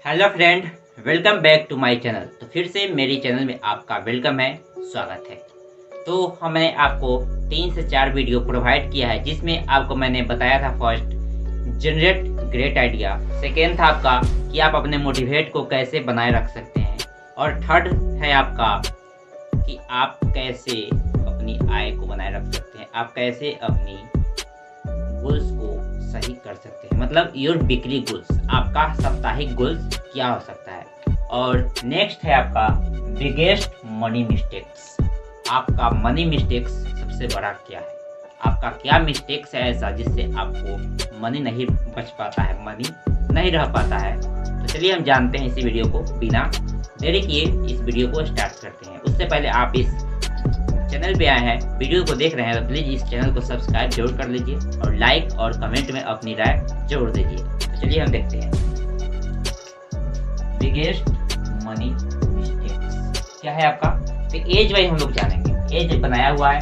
Hello friend, welcome back to my channel. तो फिर से मेरी चैनल में आपका वेलकम है, स्वागत है। तो हमने आपको 3 से 4 वीडियो प्रोवाइड किया है, जिसमें आपको मैंने बताया था first generate great idea, second था आपका कि आप अपने मोटिवेट को कैसे बनाए रख सकते हैं, और थर्ड है आपका कि आप कैसे अपनी आय को बनाए रख सकते हैं, आप कैसे अपनी गोल्स को सही कर सकते हैं, मतलब योर वीकली गोल्स, आपका साप्ताहिक गोल्स क्या हो सकता है। और नेक्स्ट है आपका बिगेस्ट मनी मिस्टेक्स, आपका मनी मिस्टेक्स सबसे बड़ा क्या है, आपका क्या मिस्टेक्स है ऐसा जिससे आपको मनी नहीं बच पाता है, मनी नहीं रह पाता है। तो चलिए हम जानते हैं इसी वीडियो को, बिना देरी किए इस वीडियो को स्टार्ट करते हैं। उससे पहले आप इस चैनल पे आए हैं, वीडियो को देख रहे हैं, तो प्लीज़ इस चैनल को सब्सक्राइब जरूर कर लीजिए और लाइक और कमेंट में अपनी राय जरूर दीजिए। तो चलिए हम देखते हैं बिगेस्ट मनी मिस्टेक्स क्या है आपका। तो एज वाइज हम लोग जानेंगे, एज बनाया हुआ है,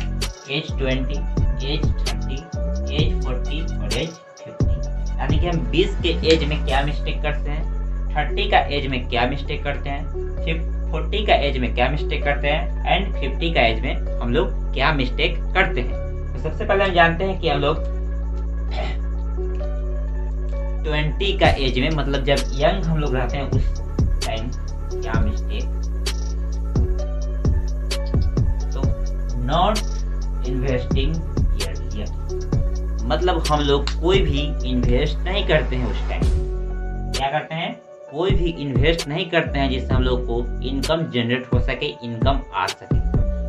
एज 20, एज 30, एज 40 और एज 50, यानी कि हम 20 के एज में क्या मिस्टेक करते हैं, 30 का एज में क्या मिस्टेक करते हैं, 40 का एज में क्या मिस्टेक करते हैं, एंड 50 का एज में हम लोग क्या मिस्टेक करते हैं। तो सबसे पहले हम जानते हैं कि हम लोग 20 का एज में, मतलब जब यंग हम लोग रहते हैं उस टाइम क्या मिस्टेक, तो नॉट इन्वेस्टिंग ईयरली, मतलब हम लोग कोई भी इन्वेस्ट नहीं करते हैं उस टाइम। क्या करते हैं, कोई भी इन्वेस्ट नहीं करते हैं जिससे हम लोग को इनकम जनरेट हो सके, इनकम आ सके।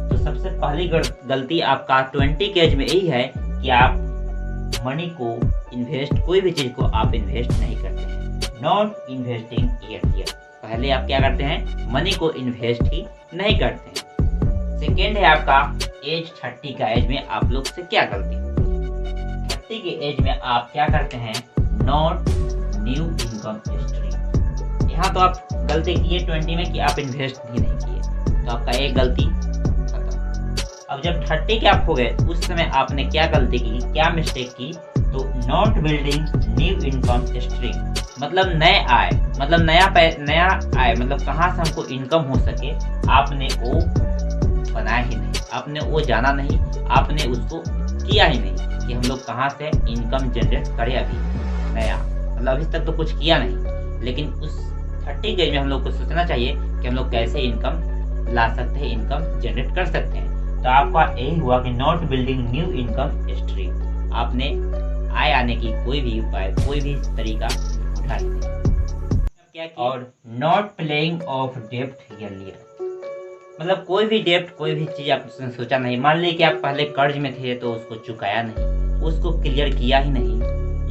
तो सबसे पहली गलती आपका 20 के एज में यही है कि आप मनी को इन्वेस्ट, कोई भी चीज़ को आप इन्वेस्ट नहीं करते हैं, नॉट इन्वेस्टिंग ईयर। पहले आप क्या करते हैं, मनी को इन्वेस्ट ही नहीं करते हैं। सेकेंड है आपका एज 30 का एज में आप लोग से क्या गलती, 30 के एज में आप क्या करते हैं, नॉट न्यू इनकम स्ट्रीम। यहाँ तो आप गलती किए 20 में कि आप इन्वेस्ट भी नहीं किए, तो आपका एक गलती खत्म। अब जब 30 के आप हो गए, उस समय आपने क्या गलती की, क्या मिस्टेक की, तो not building new income stream, मतलब नए आय, मतलब नया आय, मतलब कहाँ से हमको इनकम हो सके, आपने वो बनाया ही नहीं, आपने वो जाना नहीं, आपने उसको किया ही नहीं कि हम लोग कहाँ से इनकम जनरेट करें अभी नया, मतलब अभी तक तो कुछ किया नहीं। लेकिन उस 30 के एज में हम लोग को सोचना चाहिए कि हम लोग कैसे इनकम ला सकते हैं, इनकम जनरेट कर सकते हैं। तो आपका यही हुआ कि not building new income stream, आपने आय आने की कोई भी उपाय, कोई भी तरीका उठा नहीं क्या किया। और नॉट प्लेइंग ऑफ डेप्ट ईयरली, मतलब कोई भी डेप्ट, कोई भी चीज़ आपने सोचा नहीं। मान लीजिए कि आप पहले कर्ज में थे तो उसको चुकाया नहीं, उसको क्लियर किया ही नहीं,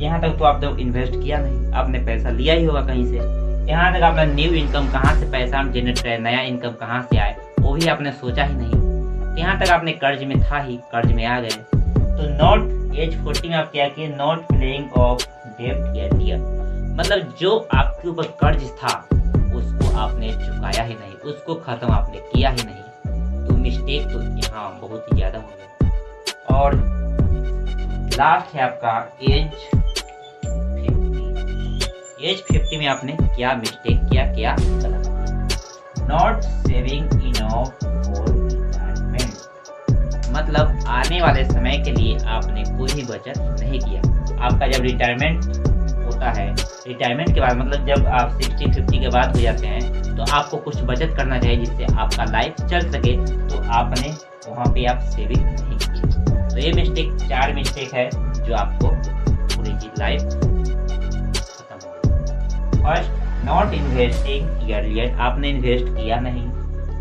यहाँ तक तो आपने इन्वेस्ट किया नहीं, आपने पैसा लिया ही होगा कहीं से, यहाँ तक आपने न्यू इनकम कहाँ से पैसा हम जनरेट करें, नया इनकम कहाँ से आए, वो भी आपने सोचा ही नहीं। यहाँ तक आपने कर्ज में था ही, कर्ज में आ गए। तो नॉट एज 40 में आप क्या किए, नॉट प्लेइंग ऑफ डेप्ट ईयर, मतलब जो आपके ऊपर कर्ज था उसको आपने चुकाया ही नहीं, उसको खत्म आपने किया ही नहीं। तो मिस्टेक तो यहाँ बहुत ही ज़्यादा हो गया। और लास्ट है आपका एज 50 में आपने क्या मिस्टेक किया, क्या गलत, not saving enough for retirement, मतलब आने वाले समय के लिए आपने कोई भी बचत नहीं किया। आपका जब रिटायरमेंट होता है, रिटायरमेंट के बाद मतलब जब आप 60-50 के बाद हो जाते हैं, तो आपको कुछ बचत करना चाहिए जिससे आपका लाइफ चल सके। तो आपने वहाँ पे आप सेविंग नहीं की। तो ये मिस्टेक, 4 मिस्टेक है जो आपको पूरी life. First, not investing yearly, आपने इन्वेस्ट किया नहीं।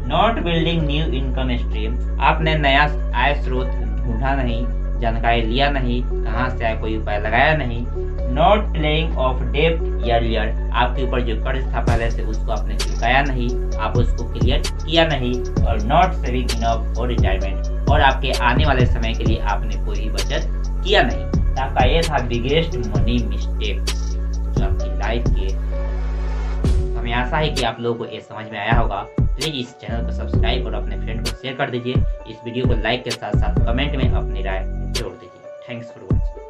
Not building new income stream, आपने नया आय स्रोत ढूंढा नहीं, जानकारी लिया नहीं, कहाँ से आए कोई उपाय लगाया नहीं। नॉट प्लेइंग ऑफ डेप्ट ईयरली, आपके ऊपर जो कर्ज था पहले से उसको आपने चुकाया नहीं, आप उसको क्लियर किया नहीं। और not saving enough for retirement, और आपके आने वाले समय के लिए आपने कोई बचत किया नहीं। तो आपका ये था बिगेस्ट मनी मिस्टेक जो आपकी लाइफ के। हमें आशा है कि आप लोगों को ये समझ में आया होगा। प्लीज़ इस चैनल को सब्सक्राइब और अपने फ्रेंड को शेयर कर दीजिए। इस वीडियो को लाइक के साथ साथ कमेंट में अपनी राय जोड़ दीजिए। Thanks for watching.